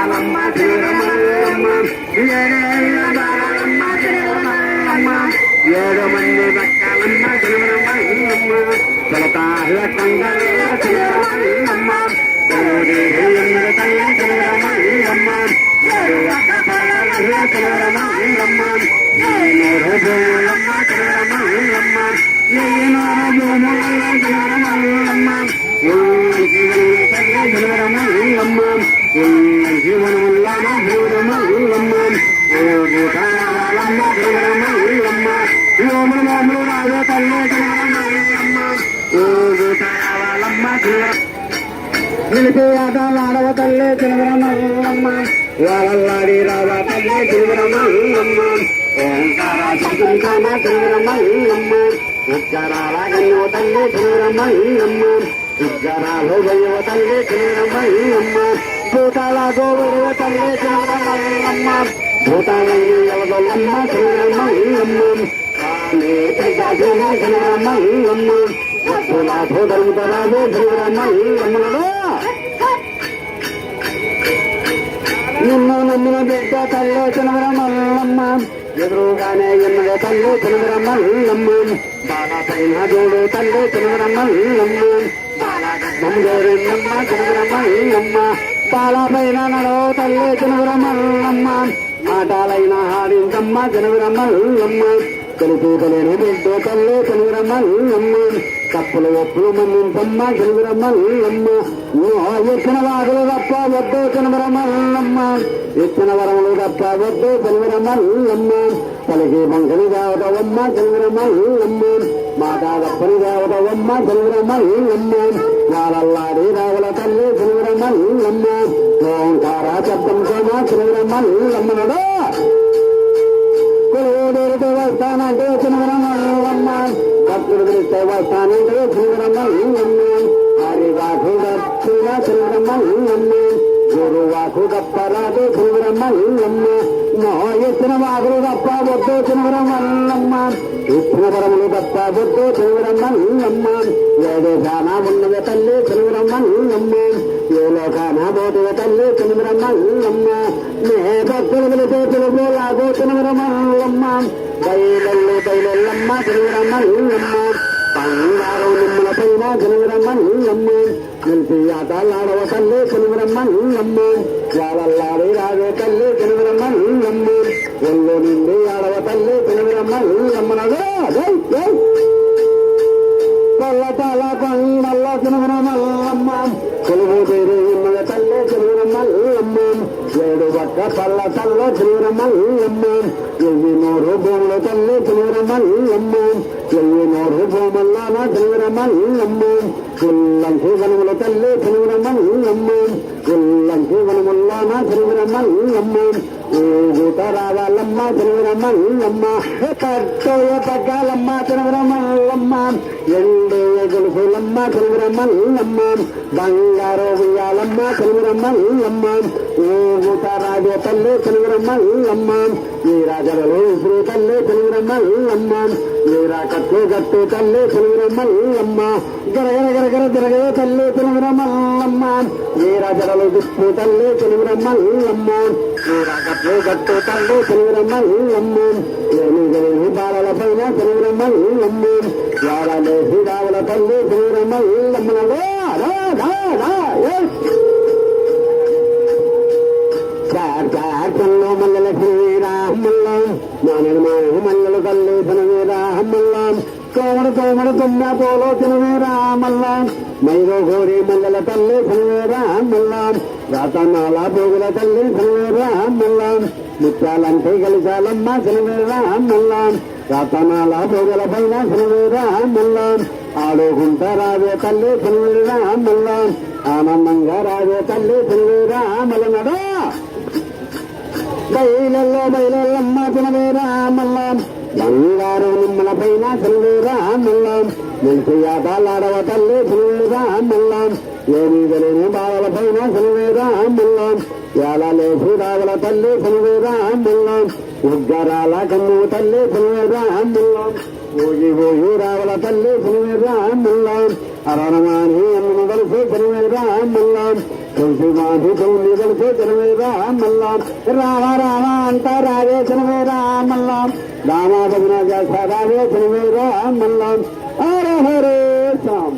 బాలమ్మ తిరుమలమ్మ బాలమ్మ తిరుమలమ్మ 7 మంది బట్టాలమ్మ తిరుమలమ్మ పలకాల కంగళ తిరుమలమ్మ తల్లి తిరుమలమ్మ తిరుమలమ్మ నూరమ్మ తిరుమలమ్మ తిరుమలమ్మ జీవనమ్మ జీవనముల్లామ భూరమ్మ ఓటాలమ్మ భూరమ్మ ఓమరమ్మ రాజు తల్లి తిరుమలమ్మ ఓటాలమ్మ నిలిపి ఆటలాడవ తల్లి తిరుమలమ్మ వాళ్ళల్లాడి రావ తల్లి తిరుమలమ్మ ఓంకార సంకమ తిరుమలమ్మ ఉచ్చరాల గయ్యో తల్లి తిరుమలమ్మ ఉజ్జరాలు గయ్యో తల్లి తిరుమలమ్మ భూతాల గోవుడు తల్లి తిరుమలమ్మ భూతాలమ్మ తిరుమలమ్మ తిరుమలమ్మ భూతరాజు తిరుమలమ్మ నిన్ను నమ్మిన బిడ్డ తల్లి తిరుమలమ్మ ఎదురుగానే ఉన్నదే తల్లి తిరుమలమ్మ బాగా పైన జోడు తల్లి తిరుమలమ్మ బాలగడ్డమ్మ తిరుమలమ్మ బాలపైన నడవ తల్లి తిరుమలమ్మ ఆటాలైన హాడించమ్మ తిరుమలమ్మ తెలుసు తెలియని బిడ్డ తల్లి తిరుమలమ్మ తప్పులు ఒప్పులు మన్నించమ్మ తిరుమలమ్మ ఎత్తిన వాగులు తప్ప వద్దు తిరుమలమ్మ ఎత్తిన వరములు తప్ప వద్దు తిరుమలమ్మ పలికి బంకని దేవతవమ్మ తిరుమలమ్మ మాట తప్పని దేవతవమ్మ తిరుమలమ్మ వాళ్ళల్లాడి రావుల తల్లి తిరుమలమ్మ ఓంకార శబ్దం సోమ తిరుమలమ్మనడు కొలువుడితే వస్తానంటే తిరుమలమ్మ భక్తుడు పిలిస్తే వస్తానంటే తిరుమలమ్మ హరివాకు దక్షిణ తిరుమలమ్మ గురువాకు తప్పరాదు తిరుమలమ్మ ఎత్తిన వాకులు తప్ప వద్దు తిరుమలమ్మ ఇచ్చిన పరములు తప్ప వద్దు తిరుమలమ్మ ఏ దేశాన ఉన్నది తల్లి తిరుమలమ్మ ఏ లోకాన పోతే తల్లి తిరుమలమ్మ నే భక్తులు పిలితే పిలుపు లాగు తిరుమలమ్మ బయలమ్మ తిరుమలమ్మ బంగారు నిమ్మల పైన తిరుమలమ్మ నిలిపి ఆటలాడవ తల్లి తిరుమలమ్మ వాళ్ళల్లాడి రాజే తల్లి తిరుమలమ్మ ఒళ్ళు నిండి ఆడవ తల్లి తిరుమలమ్మనడు కొల్లటాల కొండల్ల తిరుమలమ్మ కొలువు తీరి ఉన్నద తల్లి తిరుమలమ్మ 7 పక్క పల్ల తల్ల తిరుమలమ్మ 1000 భూముల తల్లి తిరుమలమ్మ 1000 భూముల్లాన తిరుమలమ్మ కుల్లంకి వనముల తల్లి తిరుమలమ్మ కుల్లంకి వనముల్లాన తిరుమలమ్మ ఊగుతరావాలమ్మ తిరుమలమ్మ కట్టోయ పగ్గాలమ్మ తిరుమలమ్మ ఎండే గొలుసులమ్మ తిరుమలమ్మ బంగారు ఉయ్యాలమ్మ తిరుమలమ్మ ఊగుతరాజే తల్లి తిరుమలమ్మ ఈ రాజలు శ్రీ తల్లి తిరుమలమ్మ వీరా కట్టు గట్టు తల్లి తిరుమలమ్మ గరగర తిరగే తల్లి తిరుమలమ్మ వీరా జడలు దిప్పు తల్లి తిరుమలమ్మ వీరా కట్టు గట్టు తల్లి తిరుమలమ్మ ఏమి బాలల పైన తిరుమలమ్మ వారలేసి రావుల తల్లి తిరుమలమ్మ చార్చల్లో మల్లెల శ్రీరామల్ల నానమాయ మల్లెలు తల్లి తిరుమలమ్మ కోమడు తుమ్మ పోలో తిరుమలమ్మ మైలో గోరి మల్లెల తల్లి తిరుమలమ్మ రాతనాల పోగుల తల్లి తిరుమలమ్మ ముత్యాలంటే గలిచాలమ్మ తిరుమలమ్మ రాతనాల పోగుల పైన తిరుమలమ్మ ఆడుకుంట రాజే తల్లి తిరుమలమ్మ ఆనందంగా రాజే తల్లి తిరుమలమ్మలనడు బయలమ్మ తిరుమలమ్మ బంగారు నిమ్మల పైన తిరుమలమ్మ నిలిచి ఆటలాడవ తల్లి తిరుమలమ్మ ఏమీ తెలియని బాలల పైన తిరుమలమ్మ ఏళలేసి రావుల తల్లి తిరుమలమ్మ ఉగ్గరాల కన్ను తల్లి తిరుమలమ్మ పోయి పోయి రావల తల్లి సినిమే రామల్లాం అరణమాని అన్నను కలిసి సినిమే రామల్లాం తులసి మాధి తౌలి కలిసి సినిమే రామల్లాం రామ రామ అంట రావే సినిమే రామల్లాం రామాదమున రావే సినిమే రామల్లాం హరే హరే శ్యామ్.